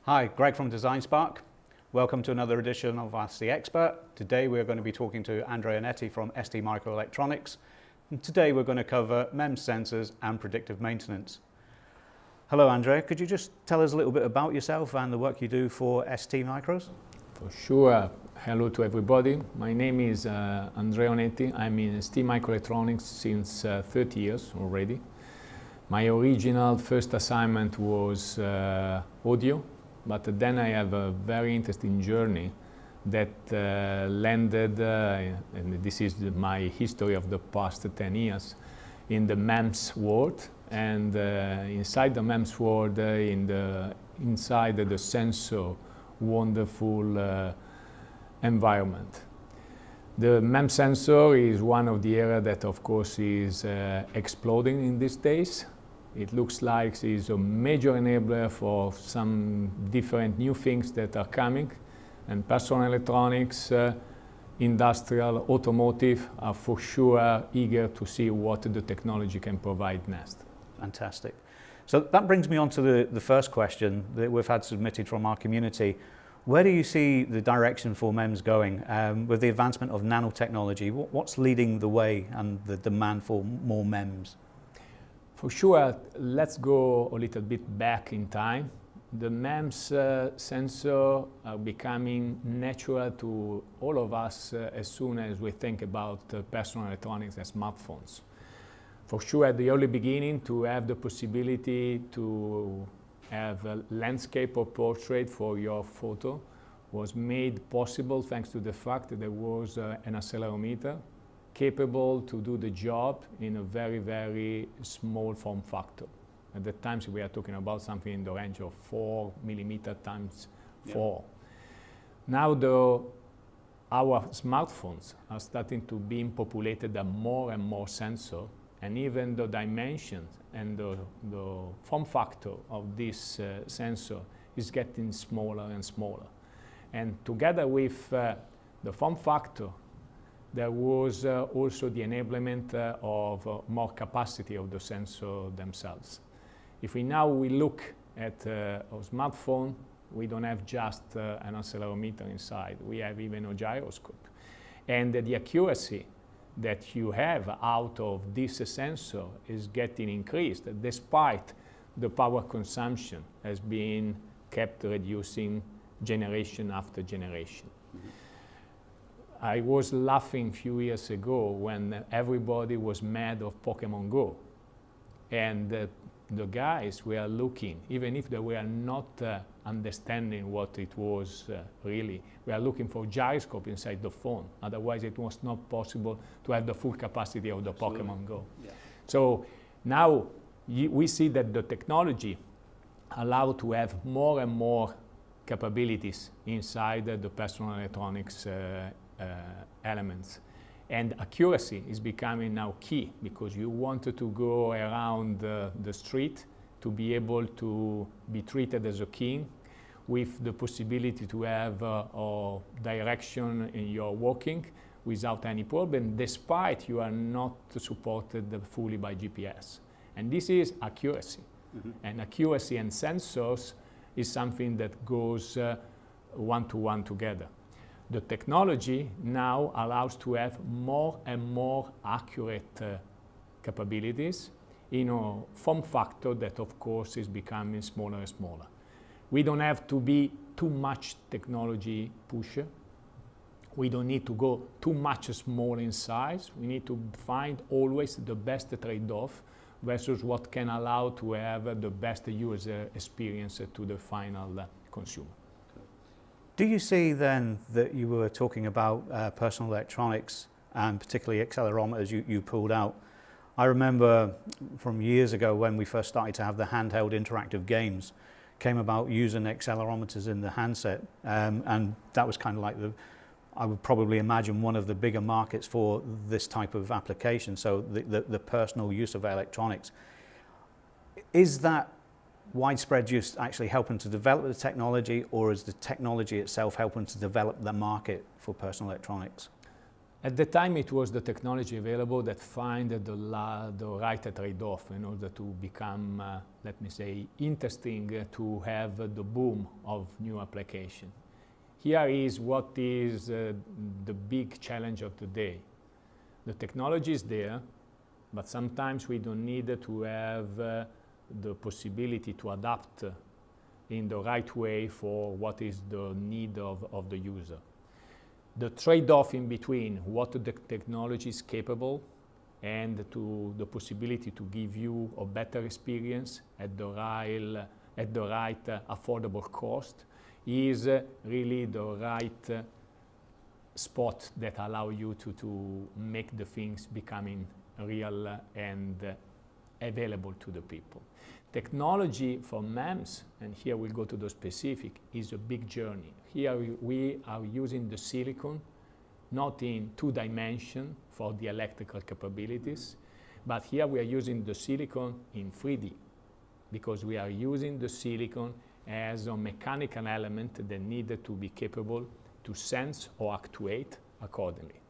Hi, Greg from DesignSpark. Welcome to another edition of Ask the Expert. Today we're going to be talking to Andrea Onetti from STMicroelectronics. And today we're going to cover MEMS sensors and predictive maintenance. Hello Andrea, could you just tell us a little bit about yourself and the work you do for STMicros? For sure. Hello to everybody. My name is Andrea Onetti. I'm in STMicroelectronics since 30 years already. My original first assignment was audio, but then I have a very interesting journey that landed, and this is my history of the past 10 years, in the MEMS world. And inside the MEMS world, inside the sensor wonderful environment. The MEMS sensor is one of the areas that of course is exploding in these days. It looks like it's a major enabler for some different new things that are coming, and personal electronics, industrial, automotive are for sure eager to see what the technology can provide next. Fantastic. So that brings me on to the first question that we've had submitted from our community. Where do you see the direction for MEMS going with the advancement of nanotechnology? What's leading the way and the demand for more MEMS? For sure, let's go a little bit back in time. The MEMS sensor are becoming natural to all of us as soon as we think about personal electronics and smartphones. For sure, at the early beginning, to have the possibility to have a landscape or portrait for your photo was made possible thanks to the fact that there was an accelerometer capable to do the job in a very, very small form factor. At the time, we are talking about something in the range of 4 millimeter times 4. Now, our smartphones are starting to be populated with more and more sensors, and even the dimensions and the form factor of this sensor is getting smaller and smaller. And together with the form factor, there was also the enablement of more capacity of the sensor themselves. If we look at a smartphone, we don't have just an accelerometer inside. We have even a gyroscope. And the accuracy that you have out of this sensor is getting increased, despite the power consumption has been kept reducing generation after generation. Mm-hmm. I was laughing a few years ago when everybody was mad of Pokemon Go. And the guys were looking, even if they were not understanding what it was really, we are looking for gyroscope inside the phone. Otherwise, it was not possible to have the full capacity of the Absolutely. Pokemon Go. Yeah. So now we see that the technology allows to have more and more capabilities inside the personal electronics elements. And accuracy is becoming now key, because you wanted to go around the street to be able to be treated as a king, with the possibility to have a direction in your walking without any problem, despite you are not supported fully by GPS. And this is accuracy. Mm-hmm. And accuracy and sensors is something that goes one-to-one together. The technology now allows to have more and more accurate capabilities in a form factor that of course is becoming smaller and smaller. We don't have to be too much technology pusher. We don't need to go too much small in size. We need to find always the best trade-off versus what can allow to have the best user experience to the final consumer. Do you see then that you were talking about personal electronics and particularly accelerometers you pulled out? I remember from years ago when we first started to have the handheld interactive games, came about using accelerometers in the handset, and that was kind of like I would probably imagine one of the bigger markets for this type of application, so the personal use of electronics. Is that widespread use actually helping to develop the technology, or is the technology itself helping to develop the market for personal electronics? At the time, it was the technology available that find the right trade-off in order to become, let me say, interesting to have the boom of new application. Here is what is the big challenge of today. The technology is there, but sometimes we don't need to have the possibility to adapt in the right way for what is the need of the user. The trade-off in between what the technology is capable and to the possibility to give you a better experience at the right affordable cost is really the right spot that allow you to make the things becoming real and available to the people. Technology for MEMS, and here we'll go to the specific, is a big journey. Here we are using the silicon, not in 2 dimensions for the electrical capabilities, but here we are using the silicon in 3D, because we are using the silicon as a mechanical element that needed to be capable to sense or actuate accordingly.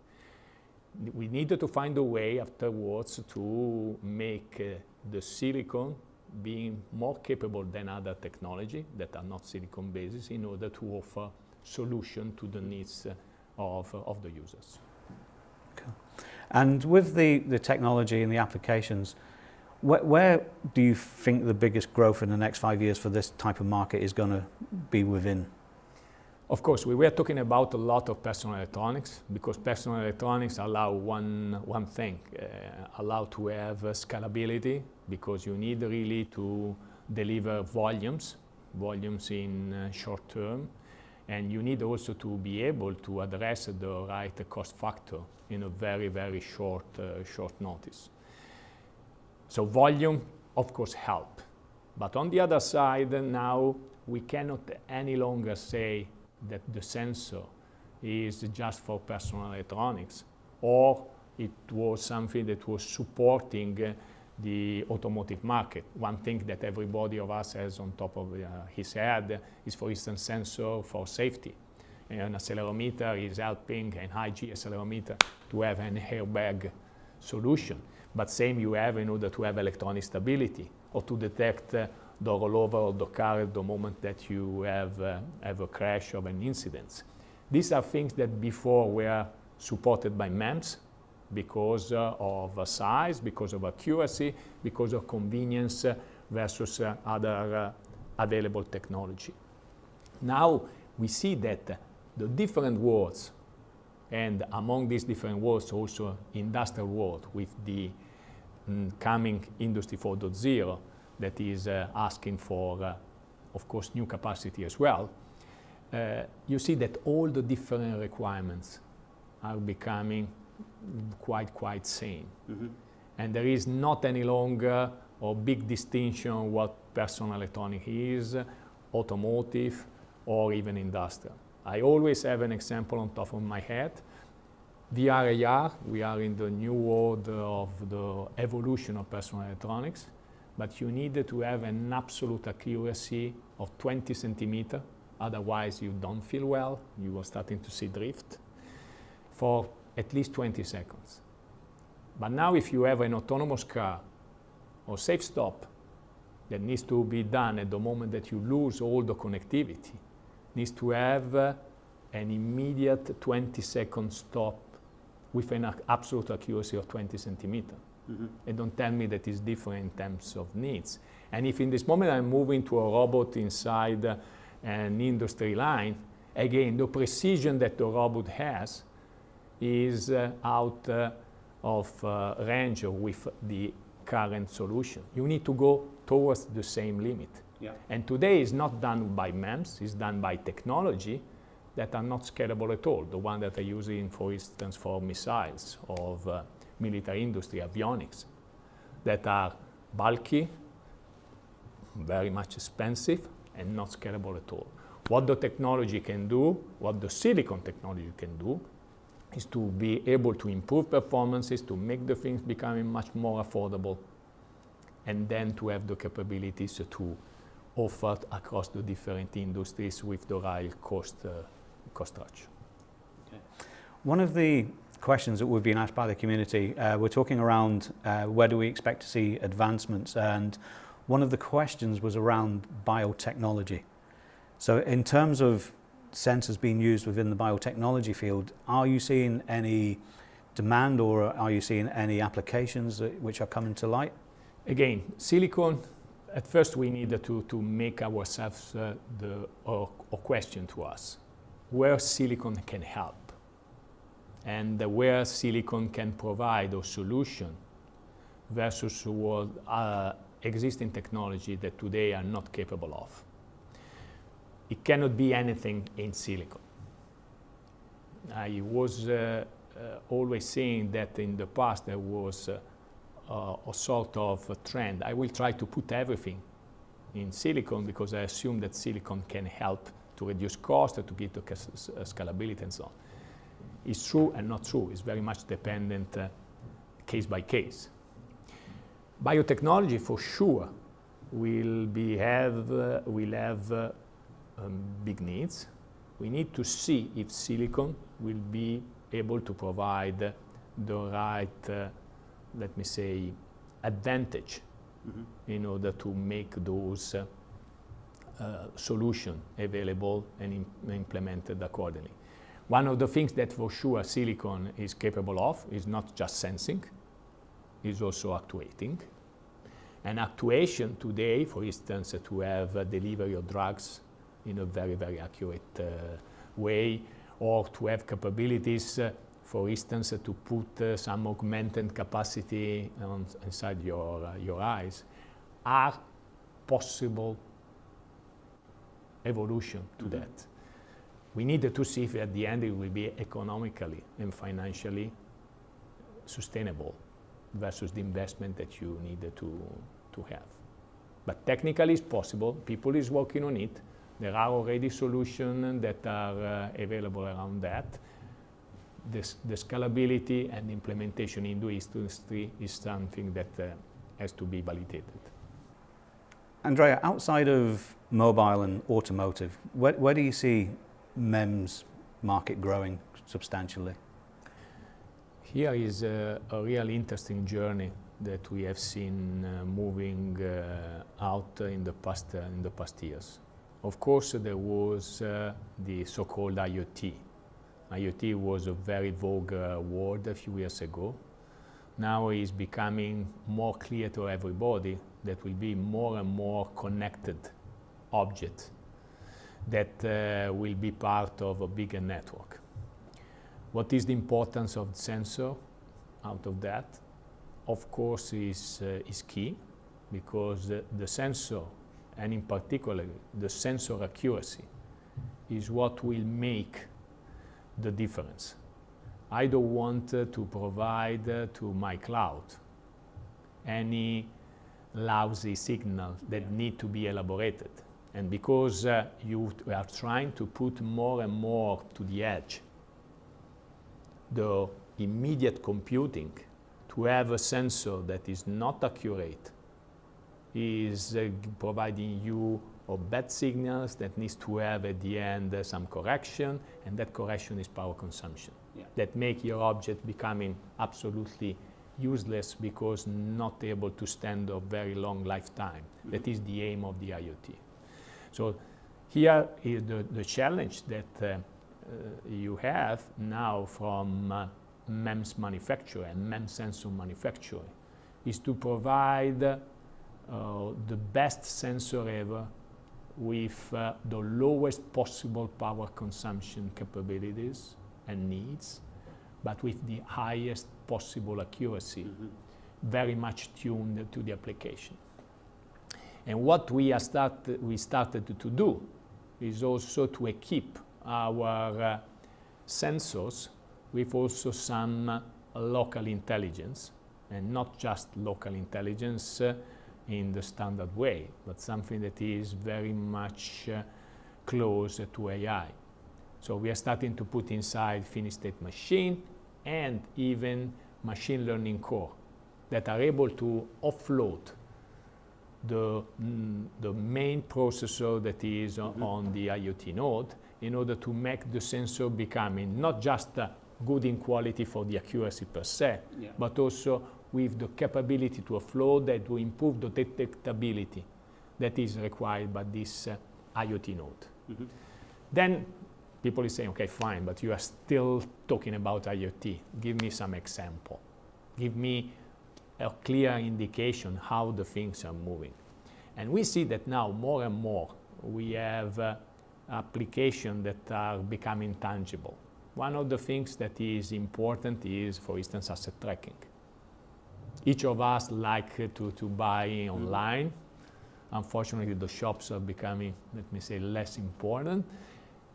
We needed to find a way afterwards to make the silicon being more capable than other technology that are not silicon basis in order to offer solution to the needs of the users. Okay. And with the technology and the applications, where do you think the biggest growth in the next 5 years for this type of market is going to be within? Of course, we were talking about a lot of personal electronics, because personal electronics allow one thing, allow to have scalability, because you need really to deliver volumes in short term, and you need also to be able to address the right cost factor in a very, very short notice. So volume, of course, help. But on the other side, now we cannot any longer say that the sensor is just for personal electronics, or it was something that was supporting the automotive market. One thing that everybody of us has on top of his head is, for instance, sensor for safety. An accelerometer is helping, an high G accelerometer, to have an airbag solution. But same you have in order to have electronic stability, or to detect the rollover of the car at the moment that you have a crash of an incident. These are things that before were supported by MEMS because of size, because of accuracy, because of convenience versus other available technology. Now we see that the different worlds, and among these different worlds also industrial world with the coming Industry 4.0 that is asking for, of course, new capacity as well, you see that all the different requirements are becoming quite same. Mm-hmm. And there is not any longer a big distinction what personal electronic is, automotive, or even industrial. I always have an example on top of my head. VR, AR, we are in the new world of the evolution of personal electronics, but you need to have an absolute accuracy of 20 centimeters, otherwise you don't feel well, you are starting to see drift, for at least 20 seconds. But now if you have an autonomous car or safe stop that needs to be done at the moment that you lose all the connectivity, needs to have an immediate 20-second stop with an absolute accuracy of 20 centimeters. Mm-hmm. And don't tell me that it's different in terms of needs. And if in this moment I'm moving to a robot inside an industry line, again, the precision that the robot has is out of range with the current solution. You need to go towards the same limit. Yeah. And today is not done by MEMS, it's done by technology that are not scalable at all. The one that are using, for instance, for missiles of military industry, avionics, that are bulky, very much expensive, and not scalable at all. What the technology can do, what the silicon technology can do, is to be able to improve performances, to make the things becoming much more affordable, and then to have the capabilities to offer across the different industries with the right cost structure. Okay. One of the questions that we've been asked by the community. We're talking around where do we expect to see advancements, and one of the questions was around biotechnology. So in terms of sensors being used within the biotechnology field, are you seeing any demand, or are you seeing any applications which are coming to light? Again, silicon, at first we needed to make ourselves a question to us, where silicon can help and where silicon can provide a solution versus what existing technology that today are not capable of. It cannot be anything in silicon. I was always saying that in the past there was a sort of a trend. I will try to put everything in silicon because I assume that silicon can help to reduce cost, to get the scalability and so on. It's true and not true. It's very much dependent case by case. Biotechnology for sure will have big needs. We need to see if silicon will be able to provide the right, let me say, advantage in order to make those solutions available and implemented accordingly. One of the things that for sure silicon is capable of is not just sensing, is also actuating. And actuation today, for instance, to have delivery of drugs in a very, very accurate way, or to have capabilities, for instance, to put some augmented capacity inside your eyes, are possible evolution to that. We need to see if at the end it will be economically and financially sustainable versus the investment that you need to have. But technically it's possible, people is working on it. There are already solutions that are available around that. The scalability and implementation in the industry is something that has to be validated. Andrea, outside of mobile and automotive, where do you see MEMS market growing substantially? Here is a real interesting journey that we have seen moving out in the past years. Of course, there was the so-called IoT. IoT was a very vogue word a few years ago. Now it's becoming more clear to everybody that will be more and more connected objects that will be part of a bigger network. What is the importance of the sensor out of that? Of course is key, because the sensor, and in particular the sensor accuracy, is what will make the difference. I don't want to provide to my cloud any lousy signal that need to be elaborated. And because you are trying to put more and more to the edge the immediate computing, to have a sensor that is not accurate is providing you of bad signals that needs to have at the end some correction, and that correction is power consumption. Yeah. That make your object becoming absolutely useless because not able to stand a very long lifetime. Mm-hmm. That is the aim of the IoT. So here is the challenge that you have now from MEMS manufacturer and MEMS sensor manufacturer is to provide the best sensor ever with the lowest possible power consumption capabilities and needs, but with the highest possible accuracy, very much tuned to the application. And what we started to do is also to equip our sensors with also some local intelligence, and not just local intelligence in the standard way, but something that is very much close to AI. So we are starting to put inside finished state machine and even machine learning core that are able to offload the main processor that is on the IoT node in order to make the sensor becoming not just good in quality for the accuracy per se, Yeah. but also with the capability to offload and to improve the detectability that is required by this IoT node. Mm-hmm. Then people is saying, okay, fine, but you are still talking about IoT. Give me some example. Give me a clear indication how the things are moving. And we see that now more and more we have applications that are becoming tangible. One of the things that is important is, for instance, asset tracking. Each of us like to buy online. Unfortunately, the shops are becoming, let me say, less important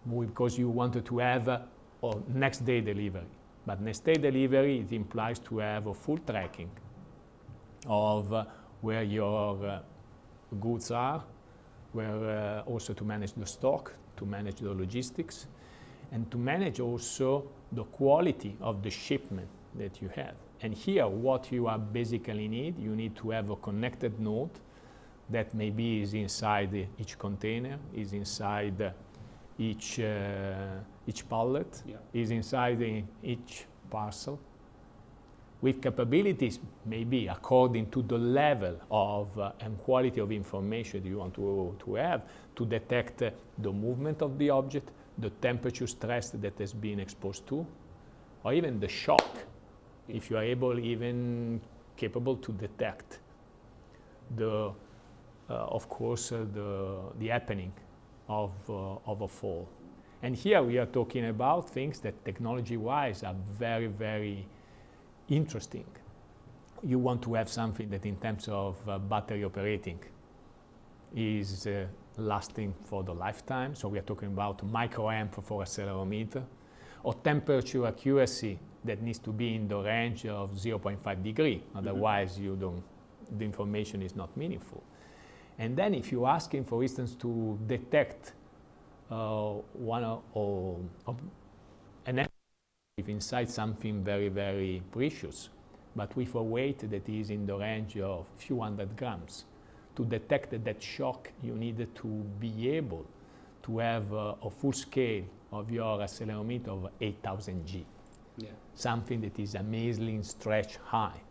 because you wanted to have next day delivery. But next day delivery, it implies to have a full tracking of where your goods are, where also to manage the stock, to manage the logistics, and to manage also the quality of the shipment that you have. And here, what you are basically need, you need to have a connected node that maybe is inside each container, is inside each pallet, Yeah. is inside each parcel, with capabilities maybe according to the level of and quality of information you want to have to detect the movement of the object, the temperature stress that has been exposed to, or even the shock, if you are even capable to detect the, of course, the happening of a fall. And here we are talking about things that technology-wise are very, very interesting. You want to have something that in terms of battery operating is lasting for the lifetime. So we are talking about microamp for accelerometer, or temperature accuracy that needs to be in the range of 0.5 degree. Otherwise, the information is not meaningful. And then if you're asking, for instance, to detect an if inside something very, very precious, but with a weight that is in the range of a few hundred grams. To detect that shock, you need to be able to have a full scale of your accelerometer of 8,000 G. Yeah. Something that is amazingly stretch high.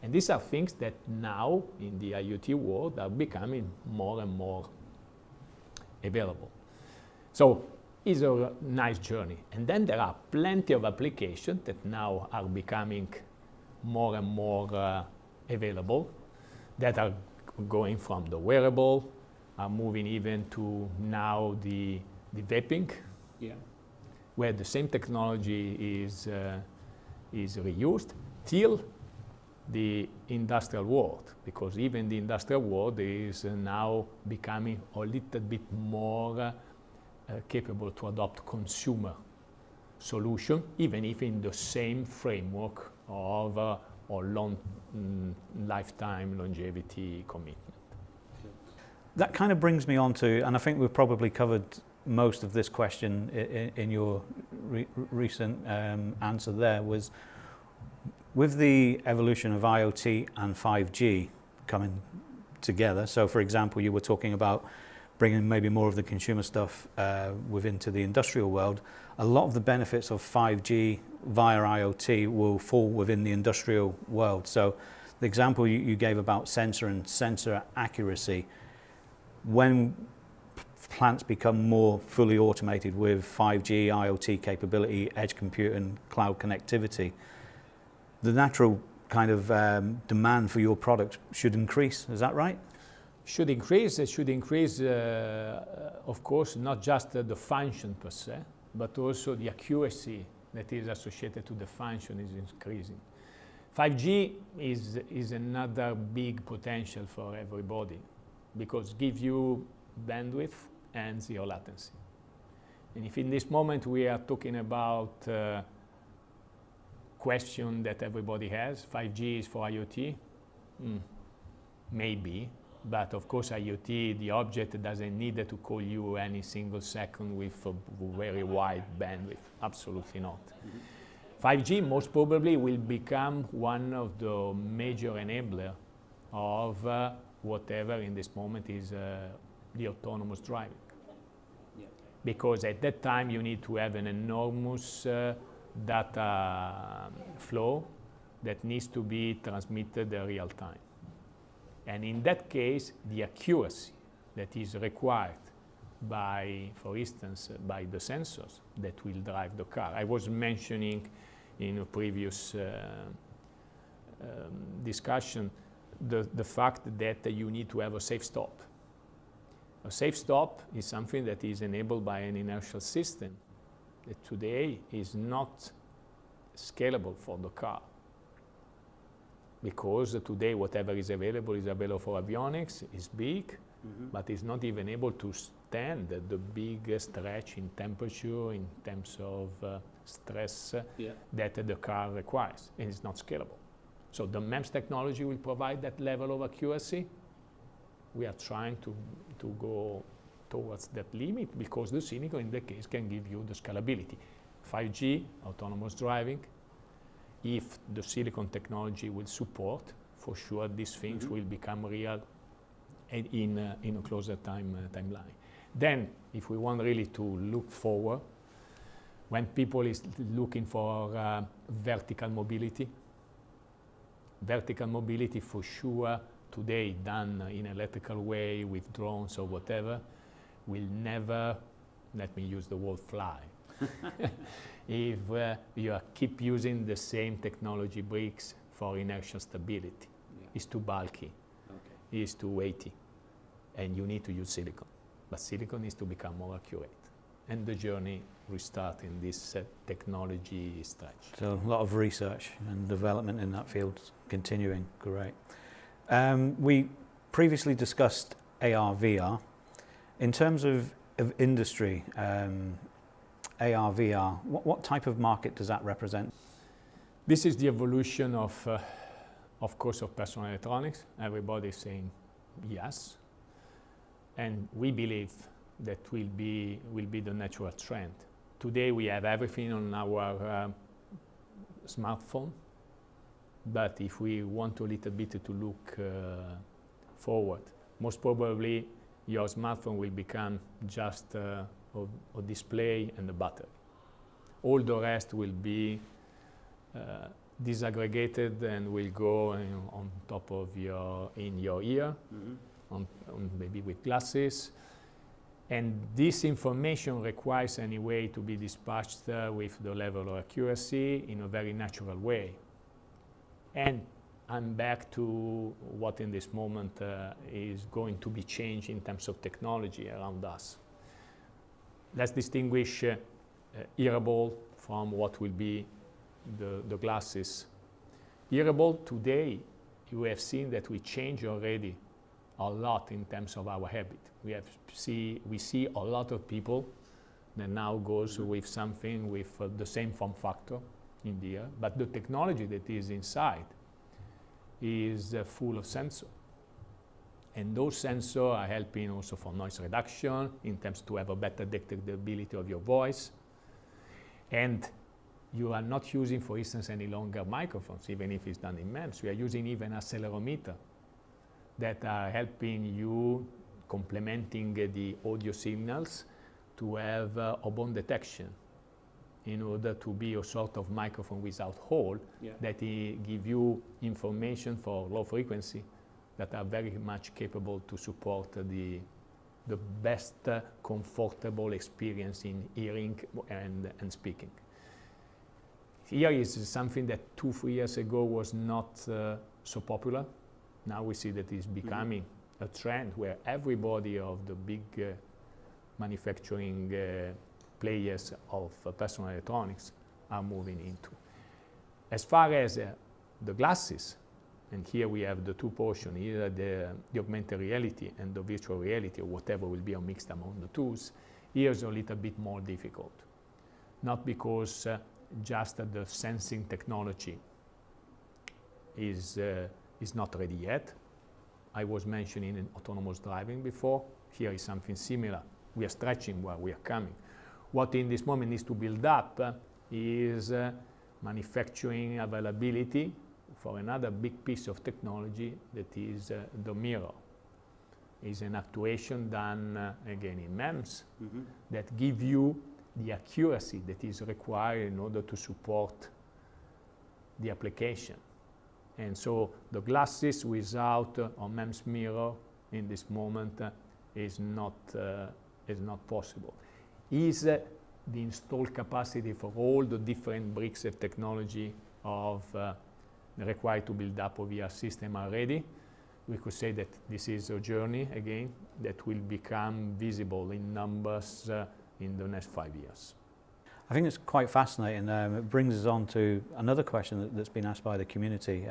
And these are things that now in the IoT world are becoming more and more available. So it's a nice journey. And then there are plenty of applications that now are becoming more and more available, that are going from the wearable, are moving even to now the vaping, Yeah. where the same technology is reused, till the industrial world, because even the industrial world is now becoming a little bit more capable to adopt consumer solution, even if in the same framework of a long lifetime longevity commitment. That kind of brings me on to, and I think we've probably covered most of this question in your recent answer there, was with the evolution of IoT and 5G coming together. So for example, you were talking about bringing maybe more of the consumer stuff within to the industrial world. A lot of the benefits of 5G via IoT will fall within the industrial world. So the example you gave about sensor and sensor accuracy, when plants become more fully automated with 5G, IoT capability, edge computing, cloud connectivity, the natural kind of demand for your product should increase. Is that right? Should increase. It should increase, of course, not just the function per se, but also the accuracy that is associated to the function is increasing. 5G is another big potential for everybody, because it gives you bandwidth and zero latency. And if in this moment we are talking about question that everybody has, 5G is for IoT, maybe, but of course IoT, the object doesn't need to call you any single second with a very wide bandwidth, absolutely not. 5G most probably will become one of the major enablers of whatever in this moment is the autonomous driving. Yeah. Because at that time you need to have an enormous data flow that needs to be transmitted in real time. And in that case, the accuracy that is required by, for instance, by the sensors that will drive the car. I was mentioning in a previous discussion the fact that you need to have a safe stop. A safe stop is something that is enabled by an inertial system that today is not scalable for the car. Because today whatever is available for avionics, is big, but is not even able to stand the big stretch in temperature, in terms of stress that the car requires, and it's not scalable. So the MEMS technology will provide that level of accuracy. We are trying to go towards that limit because the silicon in that case can give you the scalability. 5G, autonomous driving, if the silicon technology will support, for sure these things will become real in a closer timeline. Then, if we want really to look forward, when people is looking for vertical mobility for sure today done in electrical way with drones or whatever will never, let me use the word fly. If you keep using the same technology bricks for inertial stability, it's too bulky, it's too weighty, and you need to use silicon. But silicon needs to become more accurate. And the journey restart in this technology stretch. So a lot of research and development in that field continuing, great. We previously discussed AR, VR. In terms of industry, AR, VR, what type of market does that represent? This is the evolution of course, of personal electronics. Everybody is saying yes. And we believe that will be the natural trend. Today we have everything on our smartphone, but if we want a little bit to look forward, most probably your smartphone will become just a display and a battery. All the rest will be disaggregated and will go on top of in your ear, on maybe with glasses. And this information requires anyway to be dispatched with the level of accuracy in a very natural way. And I'm back to what in this moment is going to be changed in terms of technology around us. Let's distinguish hearable from what will be the glasses. Hearable today, you have seen that we change already a lot in terms of our habit. We see a lot of people that now goes with something with the same form factor in the ear, but the technology that is inside is full of sensors. And those sensors are helping also for noise reduction in terms to have a better detectability of your voice. And you are not using, for instance, any longer microphones, even if it's done in MEMS. We are using even accelerometers that are helping you complementing the audio signals to have bone detection in order to be a sort of microphone without hole that give you information for low frequency that are very much capable to support the best comfortable experience in hearing and speaking. Here is something that 2-3 years ago was not so popular. Now we see that it's becoming a trend where everybody of the big manufacturing players of personal electronics are moving into. As far as the glasses, and here we have the two portions, either the augmented reality and the virtual reality, or whatever will be a mixed among the tools, here's a little bit more difficult. Not because just the sensing technology is not ready yet. I was mentioning autonomous driving before. Here is something similar. We are stretching where we are coming. What in this moment needs to build up is manufacturing availability for another big piece of technology that is the mirror. It's an actuation done again in MEMS that give you the accuracy that is required in order to support the application. And so the glasses without a MEMS mirror in this moment is not possible. Is the installed capacity for all the different bricks of technology required to build up a VR system are ready? We could say that this is a journey, again, that will become visible in numbers in the next 5 years. I think it's quite fascinating. It brings us on to another question that's been asked by the community.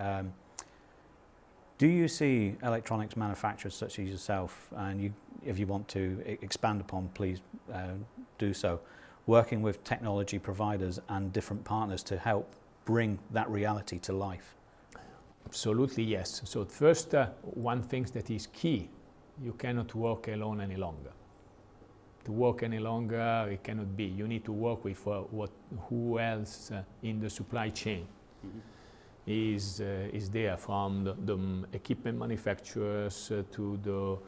Do you see electronics manufacturers such as yourself, and if you want to expand upon, please do so, working with technology providers and different partners to help bring that reality to life? Absolutely, yes. So first, one thing that is key, you cannot work alone any longer. To work any longer, it cannot be. You need to work with who else in the supply chain is there, from the equipment manufacturers to the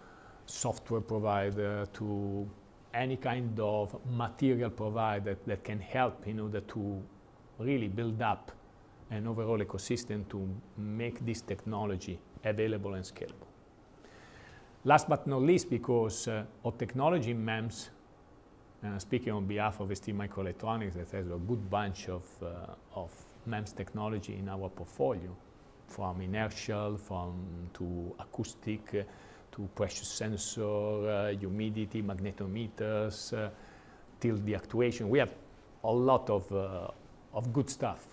software provider to any kind of material provider that can help in order to really build up an overall ecosystem to make this technology available and scalable. Last but not least, because of technology in MEMS, and I'm speaking on behalf of STMicroelectronics that has a good bunch of MEMS technology in our portfolio, from inertial, to acoustic, to pressure sensor, humidity, magnetometers, till the actuation. We have a lot of good stuff.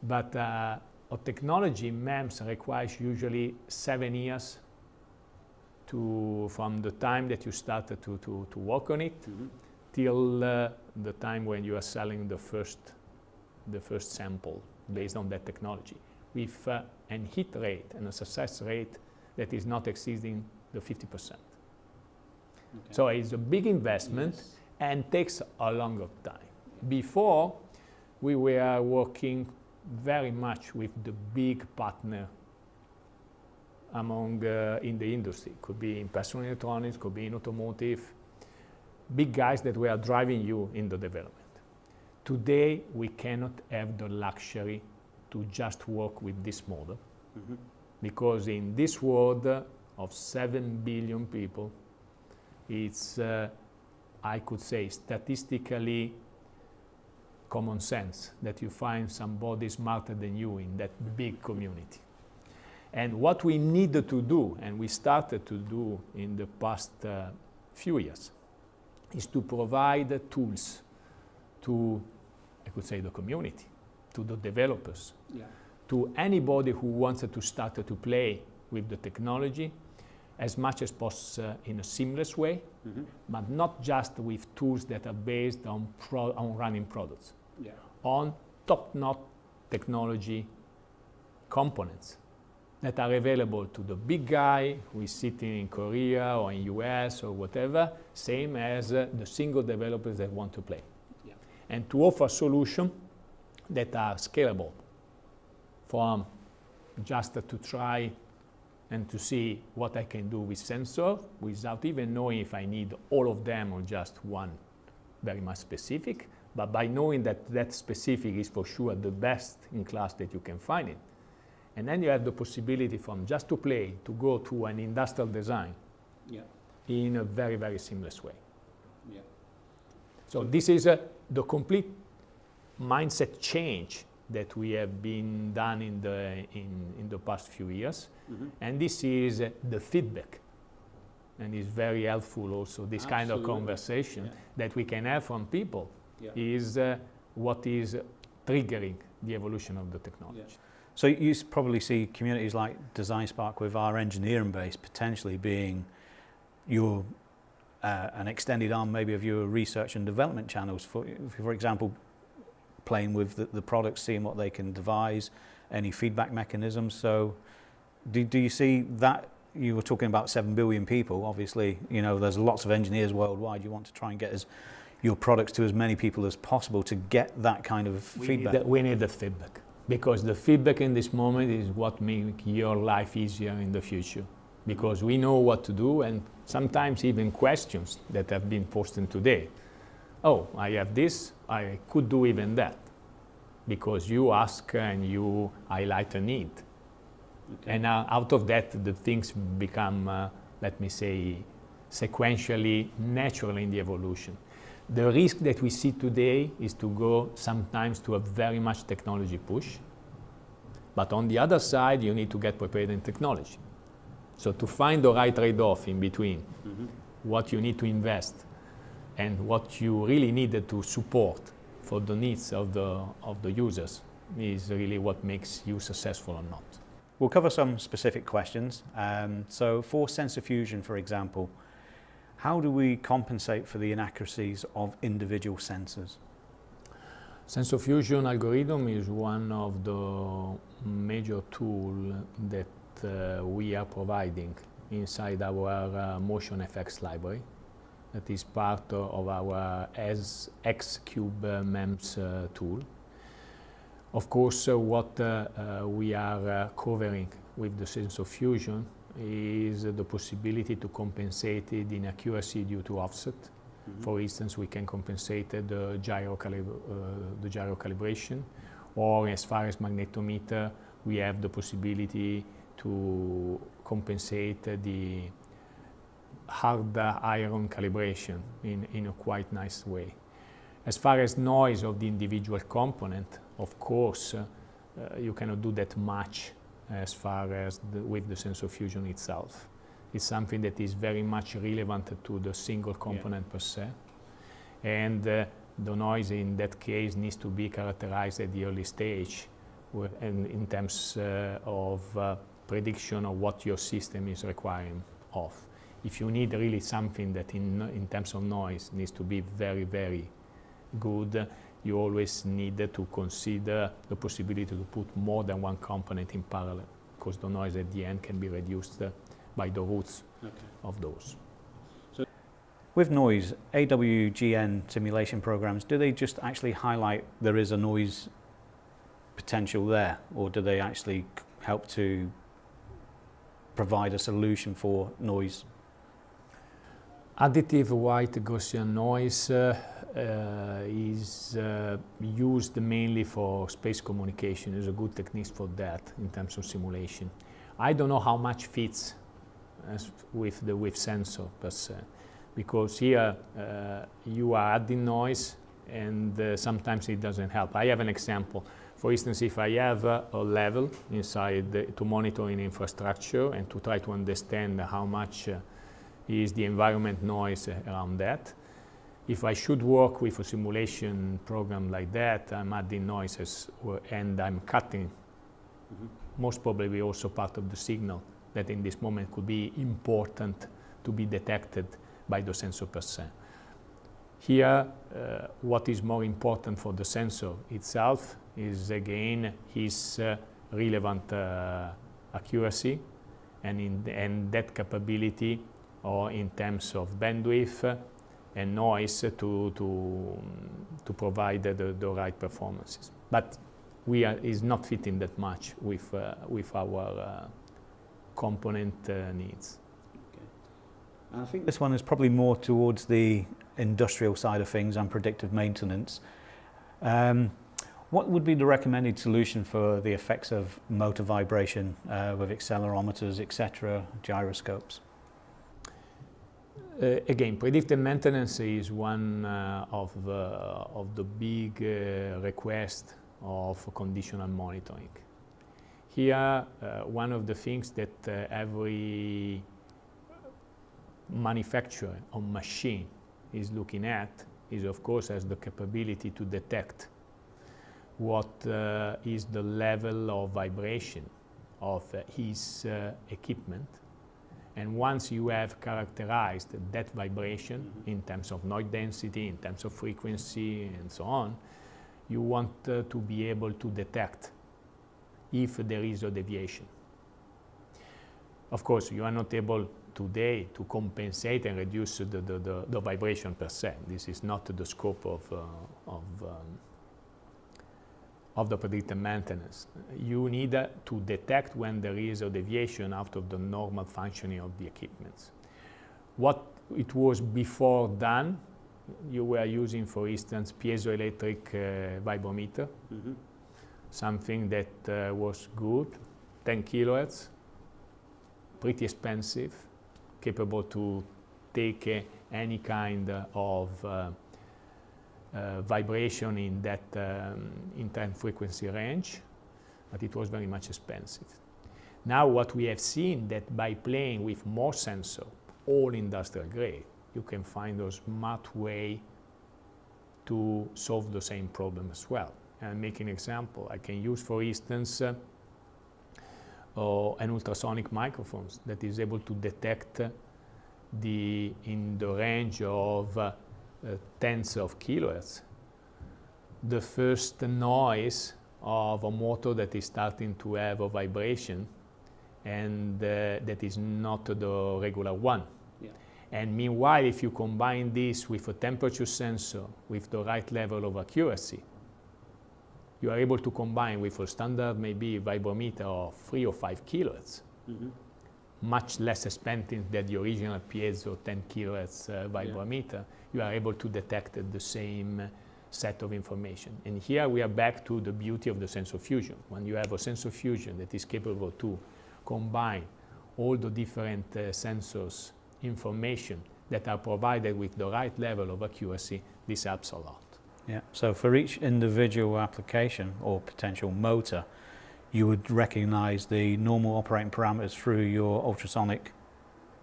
But a technology MEMS requires usually 7 years from the time that you started to work on it till the time when you are selling the first sample based on that technology, with an hit rate and a success rate that is not exceeding the 50%. Okay. So it's a big investment and takes a longer time. Before, we were working very much with the big partner among in the industry. Could be in personal electronics, could be in automotive, big guys that were driving you in the development. Today, we cannot have the luxury to just work with this model, because in this world of 7 billion people, it's, I could say, statistically common sense that you find somebody smarter than you in that big community. And what we needed to do, and we started to do in the past few years, is to provide tools to, I could say, the community, to the developers, to anybody who wants to start to play with the technology as much as possible in a seamless way, but not just with tools that are based on running products, on top-notch technology components that are available to the big guy who is sitting in Korea or in US or whatever, same as the single developers that want to play. And to offer solutions that are scalable, from just to try and to see what I can do with sensor without even knowing if I need all of them or just one very much specific, but by knowing that that specific is for sure the best in class that you can find it. And then you have the possibility from just to play to go to an industrial design in a very, very seamless way. So this is the complete mindset change that we have been done in the past few years. And this is the feedback. And it's very helpful also, this kind of conversation that we can have from people is what is triggering the evolution of the technology. So you probably see communities like DesignSpark with our engineering base potentially being your an extended arm maybe of your research and development channels, for example, playing with the products, seeing what they can devise, any feedback mechanisms. So do you see that? You were talking about 7 billion people, obviously, you know, there's lots of engineers worldwide. You want to try and get your products to as many people as possible to get that kind of feedback. We need the feedback, because the feedback in this moment is what makes your life easier in the future, because we know what to do, and sometimes even questions that have been posted today oh, I have this, I could do even that, because you ask and you highlight a need. Okay. And out of that, the things become, let me say, sequentially natural in the evolution. The risk that we see today is to go sometimes to a very much technology push. But on the other side, you need to get prepared in technology. So to find the right trade-off in between what you need to invest and what you really needed to support for the needs of the users is really what makes you successful or not. We'll cover some specific questions. So for sensor fusion, for example, how do we compensate for the inaccuracies of individual sensors? Sensor fusion algorithm is one of the major tools that we are providing inside our motion effects library. That is part of our X-Cube MEMS tool. Of course, what we are covering with the sensor fusion is the possibility to compensate the inaccuracy due to offset. For instance, we can compensate the gyro calibration, or as far as magnetometer, we have the possibility to compensate the hard iron calibration in a quite nice way. As far as noise of the individual component, of course, you cannot do that much as far as with the sensor fusion itself. It's something that is very much relevant to the single component per se. And the noise in that case needs to be characterized at the early stage and in terms of prediction of what your system is requiring of. If you need really something that in terms of noise needs to be very, very good, you always need to consider the possibility to put more than one component in parallel, because the noise at the end can be reduced by the roots of those. So with noise, AWGN simulation programs, do they just actually highlight there is a noise potential there, or do they actually help to provide a solution for noise? Additive white Gaussian noise is used mainly for space communication. There's a good technique for that in terms of simulation. I don't know how much fits with sensor per se, because here you are adding noise and sometimes it doesn't help. I have an example. For instance, if I have a level inside to monitor an infrastructure and to try to understand how much is the environment noise around that, if I should work with a simulation program like that, I'm adding noises and I'm cutting most probably also part of the signal that in this moment could be important to be detected by the sensor per se. Here, what is more important for the sensor itself is again his relevant accuracy and that capability, or in terms of bandwidth and noise to provide the right performances. But is not fitting that much with our component needs. Okay. I think this one is probably more towards the industrial side of things and predictive maintenance. What would be the recommended solution for the effects of motor vibration with accelerometers, etc., gyroscopes? Again, predictive maintenance is one of the big requests of conditional monitoring. Here, one of the things that every manufacturer or machine is looking at is, of course, has the capability to detect what is the level of vibration of his equipment. And once you have characterized that vibration in terms of noise density, in terms of frequency, and so on, you want to be able to detect if there is a deviation. Of course, you are not able today to compensate and reduce the vibration per se. This is not the scope of the predictive maintenance. You need to detect when there is a deviation out of the normal functioning of the equipment. What it was before done you were using, for instance, piezoelectric vibrometer, something that was good, 10 kilohertz, pretty expensive, capable to take any kind of vibration in that intense frequency range, but it was very much expensive. Now what we have seen that by playing with more sensor, all industrial grade, you can find a smart way to solve the same problem as well. And make an example, I can use, for instance, an ultrasonic microphone that is able to detect in the range of tens of kilohertz, the first noise of a motor that is starting to have a vibration and that is not the regular one. Yeah. And meanwhile, if you combine this with a temperature sensor with the right level of accuracy, you are able to combine with a standard maybe vibrometer of 3 or 5 kilohertz, much less expensive than the original piezo 10 kilohertz vibrometer. You are able to detect the same set of information. And here we are back to the beauty of the sensor fusion. When you have a sensor fusion that is capable to combine all the different sensors information that are provided with the right level of accuracy, this helps a lot. Yeah, so for each individual application or potential motor, you would recognize the normal operating parameters through your ultrasonic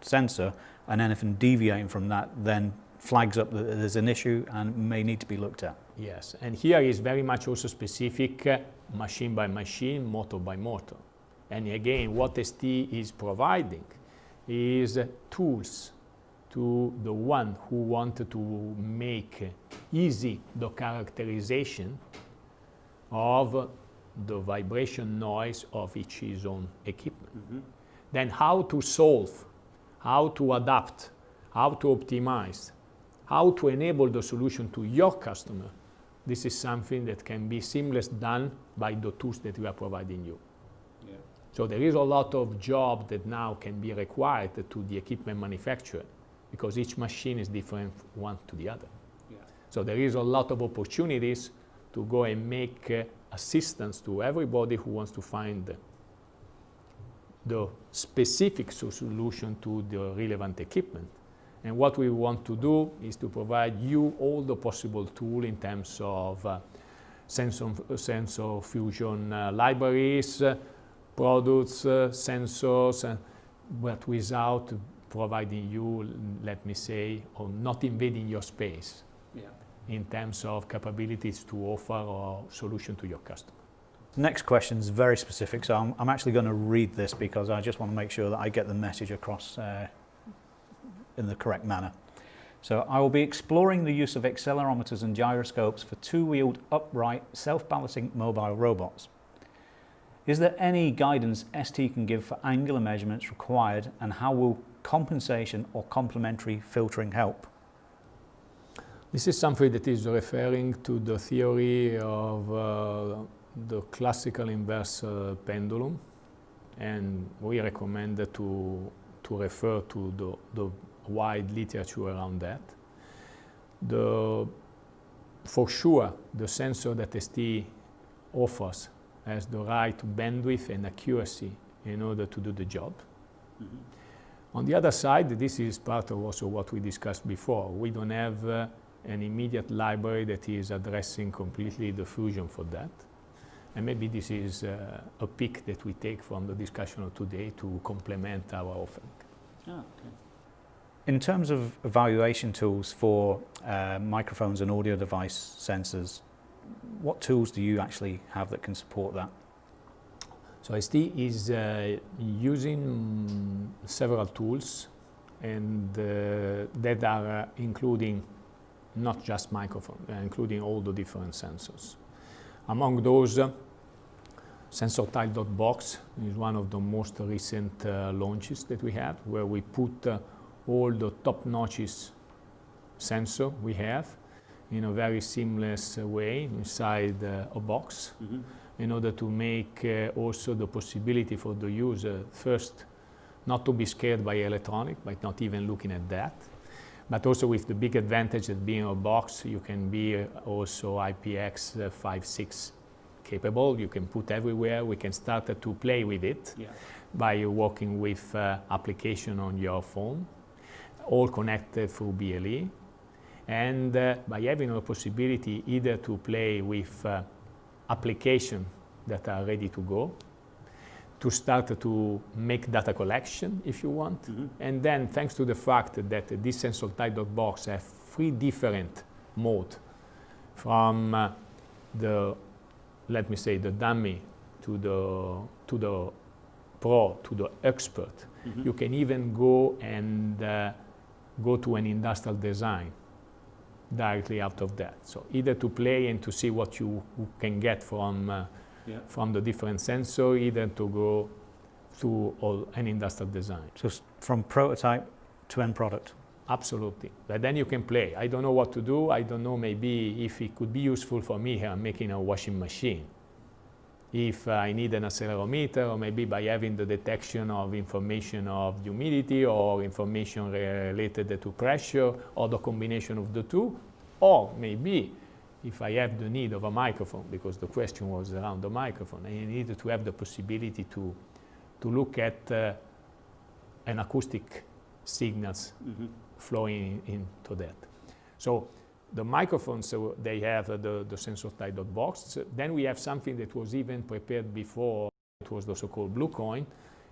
sensor, and anything deviating from that then flags up that there's an issue and may need to be looked at. Yes, and here is very much also specific machine by machine, motor by motor. And again, what ST is providing is tools to the one who wanted to make easy the characterization of the vibration noise of each his own equipment. Then how to solve, how to adapt, how to optimize, how to enable the solution to your customer, this is something that can be seamless done by the tools that we are providing you. Yeah. So there is a lot of job that now can be required to the equipment manufacturer, because each machine is different one to the other. Yeah. So there is a lot of opportunities to go and make assistance to everybody who wants to find the specific solution to the relevant equipment. And what we want to do is to provide you all the possible tools in terms of sensor fusion libraries, products, sensors, but without providing you, let me say, or not invading your space in terms of capabilities to offer a solution to your customer. Next question is very specific, so I'm actually going to read this because I just want to make sure that I get the message across in the correct manner. So I will be exploring the use of accelerometers and gyroscopes for two-wheeled upright self-balancing mobile robots. Is there any guidance ST can give for angular measurements required, and how will compensation or complementary filtering help? This is something that is referring to the theory of the classical inverse pendulum, and we recommend to refer to the wide literature around that. For sure, the sensor that ST offers has the right bandwidth and accuracy in order to do the job. On the other side, this is part of also what we discussed before. We don't have an immediate library that is addressing completely the fusion for that. And maybe this is a pick that we take from the discussion of today to complement our offering. Oh, okay. In terms of evaluation tools for microphones and audio device sensors, what tools do you actually have that can support that? So ST is using several tools, and that are including not just microphone, including all the different sensors. Among those, SensorTile.box is one of the most recent launches that we have, where we put all the top notches sensor we have in a very seamless way inside a box, in order to make also the possibility for the user first not to be scared by electronic, by not even looking at that, but also with the big advantage that being a box, you can be also IPX5/6 capable. You can put everywhere. We can start to play with it by working with application on your phone, all connected through BLE, and by having a possibility either to play with applications that are ready to go, to start to make data collection if you want, and then thanks to the fact that this sensor-titled box has 3 different modes, from let me say the dummy to the pro to the expert. You can even go and go to an industrial design directly out of that. So either to play and to see what you can get from the different sensor, either to go through an industrial design. So from prototype to end product? Absolutely. But then you can play. I don't know what to do. I don't know maybe if it could be useful for me here making a washing machine. If I need an accelerometer, or maybe by having the detection of information of humidity or information related to pressure, or the combination of the two, or maybe if I have the need of a microphone, because the question was around the microphone, I needed to have the possibility to look at an acoustic signals flowing into that. So the microphones, so they have the sensor-titled box. Then we have something that was even prepared before. It was the so-called blue coin.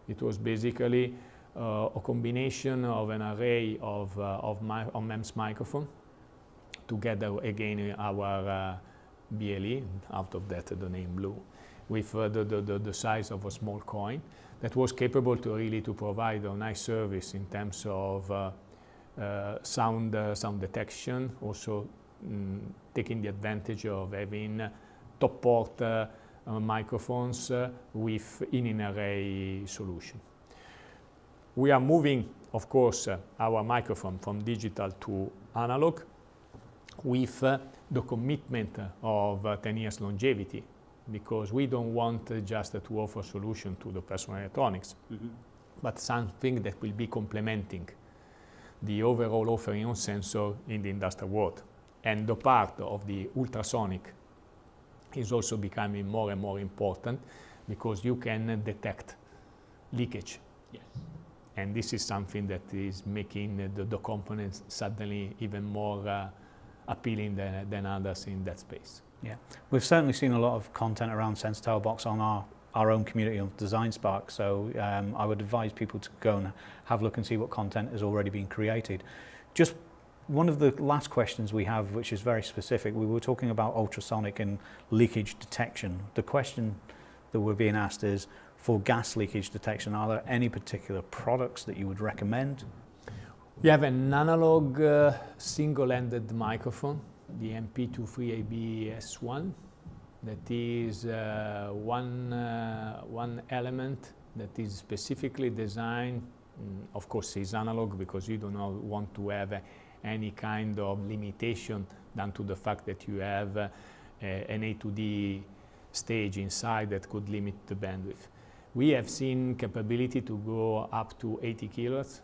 It was basically a combination of an array of MEMS microphone, together again our BLE, out of that the name blue, with the size of a small coin that was capable to really to provide a nice service in terms of sound detection, also taking the advantage of having top port microphones with in array solution. We are moving, of course, our microphone from digital to analog, with the commitment of 10 years longevity, because we don't want just to offer a solution to the personal electronics, but something that will be complementing the overall offering on sensor in the industrial world. And the part of the ultrasonic is also becoming more and more important, because you can detect leakage. Yes. And this is something that is making the components suddenly even more appealing than others in that space. Yeah, we've certainly seen a lot of content around sensor box on our own community of DesignSpark, so I would advise people to go and have a look and see what content has already been created. Just one of the last questions we have, which is very specific, we were talking about ultrasonic and leakage detection. The question that we're being asked is, for gas leakage detection, are there any particular products that you would recommend? We have an analog single-ended microphone, the MP23ABS1, that is one element that is specifically designed. Of course, it's analog because you do not want to have any kind of limitation down to the fact that you have an A to D stage inside that could limit the bandwidth. We have seen capability to go up to 80 kilohertz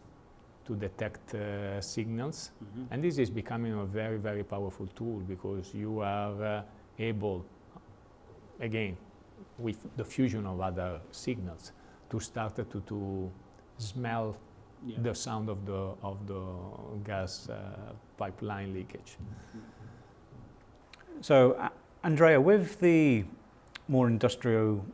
to detect signals, and this is becoming a very, very powerful tool, because you are able, again, with the fusion of other signals, to start to smell the sound of the gas pipeline leakage. So, Andrea, with the more industrial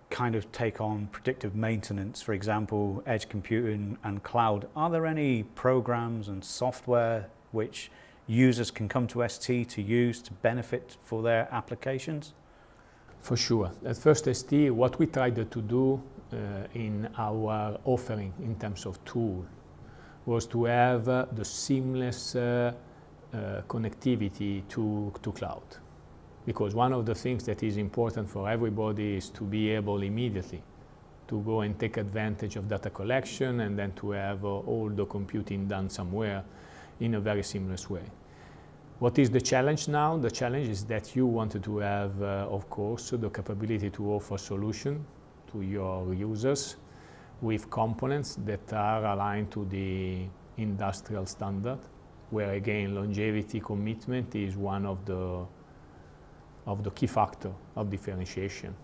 kind of take on predictive maintenance, for example, edge computing and cloud, are there any programs and software which users can come to ST to use to benefit for their applications? For sure. At first, ST, what we tried to do in our offering in terms of tool was to have the seamless connectivity to cloud. Because one of the things that is important for everybody is to be able immediately to go and take advantage of data collection, and then to have all the computing done somewhere in a very seamless way. What is the challenge now? The challenge is that you wanted to have, of course, the capability to offer solution to your users with components that are aligned to the industrial standard, where again longevity commitment is one of the key factor of differentiation.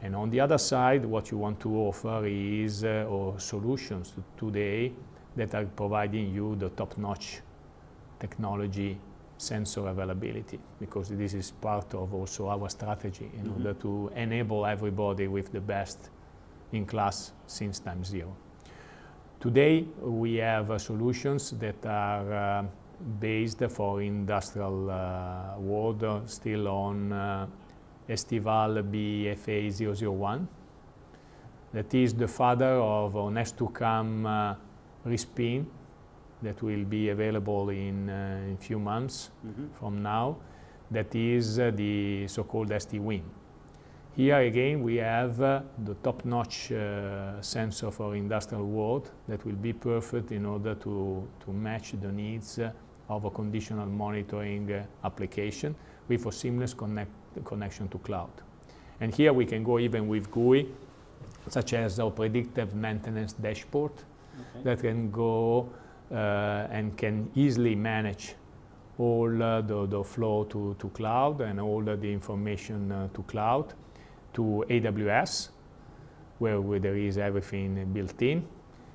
And on the other side, what you want to offer is or solutions today that are providing you the top-notch technology sensor availability, because this is part of also our strategy in order to enable everybody with the best in class since time zero. Today we have solutions that are based for industrial world still on Estival BFA001. That is the father of a next to come respin that will be available in a few months from now. That is the so-called ST-Win. Here again we have the top-notch sensor for industrial world that will be perfect in order to match the needs of a conditional monitoring application with a seamless connection to cloud. And here we can go even with GUI, such as our predictive maintenance dashboard that can go and can easily manage all the flow to cloud and all the information to cloud, to AWS, where there is everything built in.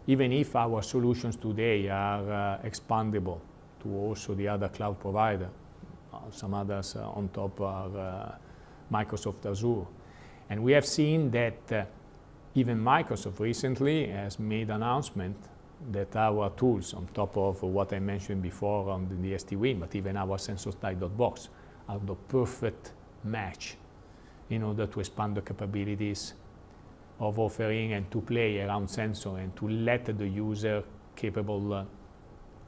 Even if our solutions today are expandable to also the other cloud provider, some others on top are Microsoft Azure. And we have seen that even Microsoft recently has made announcement that our tools, on top of what I mentioned before on the ST-Win, but even our sensor type.box, are the perfect match in order to expand the capabilities of offering and to play around sensor and to let the user capable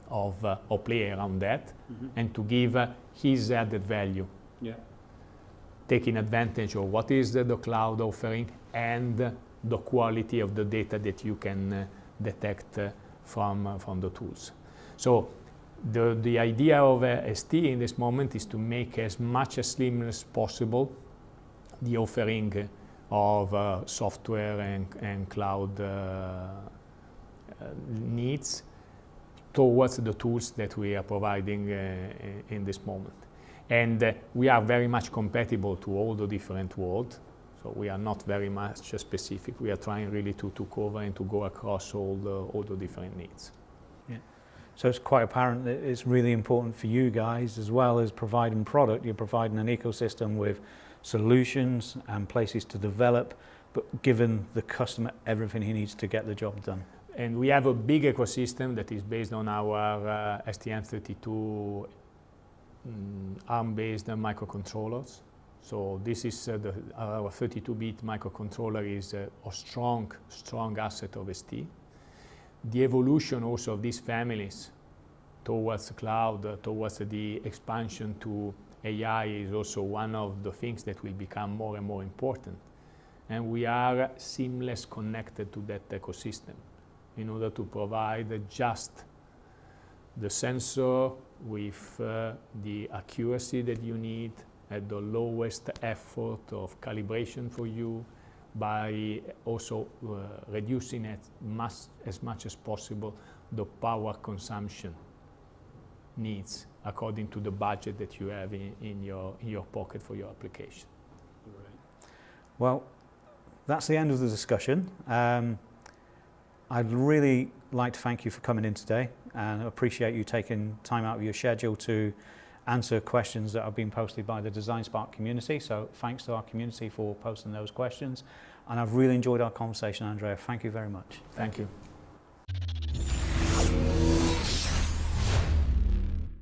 of play around that and to give his added value. Taking advantage of what is the cloud offering and the quality of the data that you can detect from the tools. So the idea of ST in this moment is to make as much as seamless as possible the offering of software and cloud needs towards the tools that we are providing in this moment. And we are very much compatible to all the different worlds. So we are not very much specific. We are trying really to cover and to go across all the different needs. Yeah. So it's quite apparent that it's really important for you guys, as well as providing product, you're providing an ecosystem with solutions and places to develop, but giving the customer everything he needs to get the job done. And we have a big ecosystem that is based on our STM32 ARM-based microcontrollers. So this is our 32-bit microcontroller is a strong asset of ST. The evolution also of these families towards the cloud, towards the expansion to AI is also one of the things that will become more and more important. And we are seamless connected to that ecosystem in order to provide just the sensor with the accuracy that you need at the lowest effort of calibration for you, by also reducing as much as possible the power consumption needs according to the budget that you have in your pocket for your application. Well, that's the end of the discussion. I'd really like to thank you for coming in today, and appreciate you taking time out of your schedule to answer questions that have been posted by the DesignSpark community. So thanks to our community for posting those questions. And I've really enjoyed our conversation, Andrea. Thank you very much. Thank you.